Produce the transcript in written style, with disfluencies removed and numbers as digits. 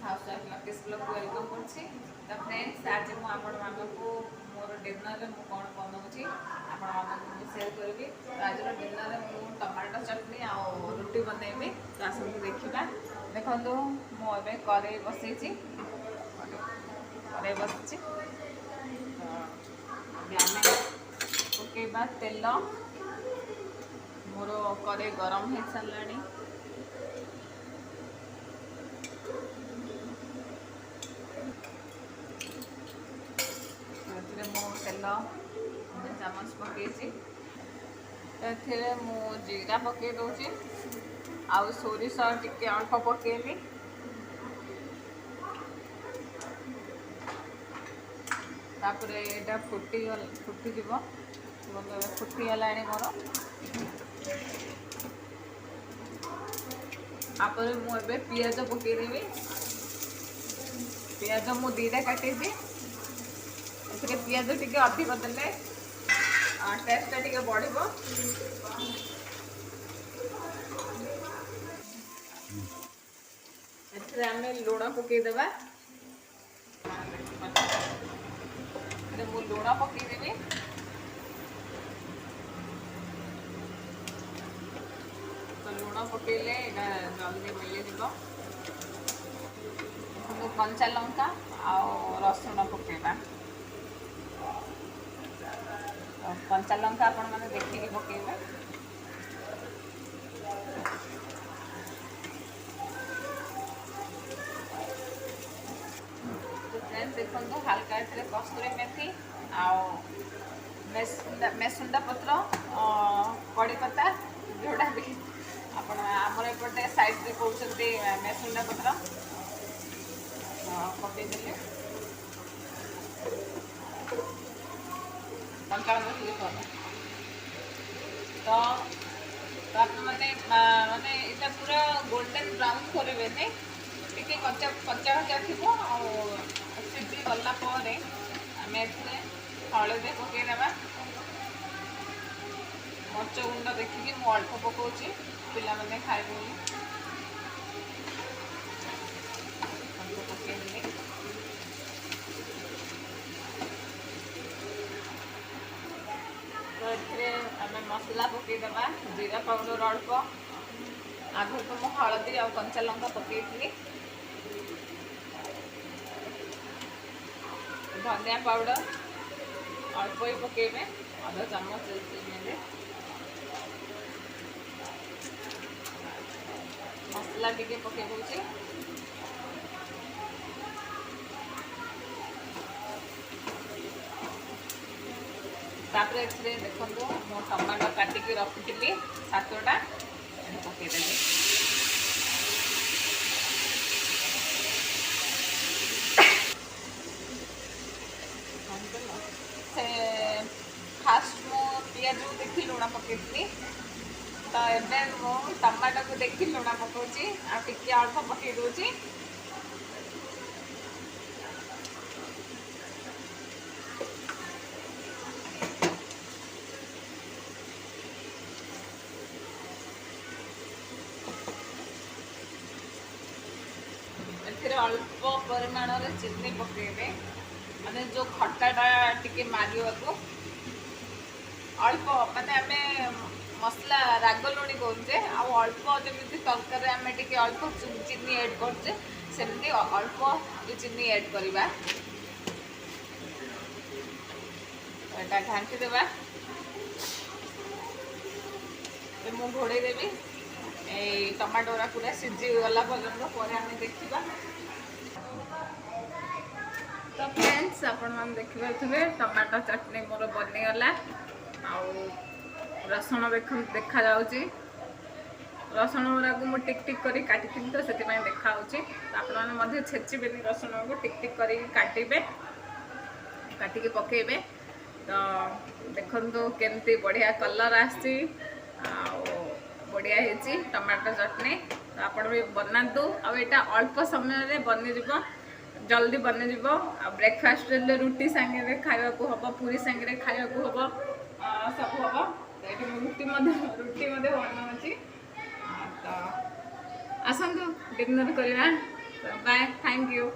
House wife notice blog को welcome करछि। तो फ्रेंड्स आज मु आपण मानकु मोर डिनर रे मु कोन बनाउछि आपण मानकु शेयर करबी। तो आज रो डिनर रे मु टमाटो चटनी आ रोटी बनैबी। तो आसंतु देखिबा। देखंतु मु एबे करेई बसैछि। करेई बसछि। तो आमे पकेबा तेल। मोर करेई गरम हे सालानी। तेल चामच पकई मु जीरा पकई दूसरी आउ सोरिष टिके अल्प पकेली। तापर एटा फुटीज फुटीगला मोर आप मुझे पियाज पकईदेवी। पियाज मु दीटा काटी पियाज टी अधिक देले टेस्ट टी बढ़। आम लुण पकईदेवा। मु लुण पकईदेवी। तो लुण पकईले जल्दी मिलଯିव। कंचा लंका आउ रसुण पकईबा। कंचा लंका आपण मैंने देखिए पकईबे। देखो हल्का कस्तूरी मेथी आउ मेसुंडा पत्र कड़ी पत्ता जोड़ा भी आमर एपटे साइड रे कहते मेसुंडा पत्र पकईदेले। तो आप मैंने माने इटा पूरा गोल्डन ब्राउन करेंगे टी कच्चा कच्चा कच्चा थी सीझी गला आम हलदी पकईदेवा। मर्च गुंड देखिए मु अल्प पकाऊँगी पिला मैंने खाइबे पकईदेली। तो ये आम मसला पकईदेवा। जीरा पाउडर अल्प आग तो मुझे हलदी आ कंचा लंका पकई धनिया पाउडर अल्प ही पकईबे आधा चामच मसला टी पकई दूसरी। तापर देखो मो टमाटो काटिकी रखी 7टा पकईदेली। फास्ट मु पियाज देखी लुण पकई। तो एबे मु टमाटो को देखी लुण पकाउची आ टिके अल्प पकई दूची। अल्प परिमाण चीनी पकईबे माने जो खटाटा टिके मारिया को अल्प माने आम मसला राग लुणी करुचे अल्प जमी तरकारी आम टे अल्प चीनी एड करचे सेमती अल्प चीनी एड करवा। एटा घांटी देवा। मु घोड़े देवी टमाटोरा पूरा सीझी गला पर्यंत पर आम देखा। तो फ्रेंड्स आपण मैंने देखिए टमाटो चटनी मोर बनीगला। रसुण देखा जाऊँगी रसुण गुरा को मुझे टिक टिक करी काटी तो से देखा। तो आपने छेचबे रसुण को टिक टिक करी काटे काटिकी पकेबे। तो देखो केमती बढ़िया कलर आसी बढ़िया है टमाटो चटनी। तो आपण भी बनातु आटा अल्प समय बनीज जल्दी बनीज ब्रेकफास्ट रुटी सांगे खावा को हम पूरी सांगे खावा को हम सब हम। तो ये रुटी बनाऊँगी। तो आसतु डिनर करवा। Bye, thank you.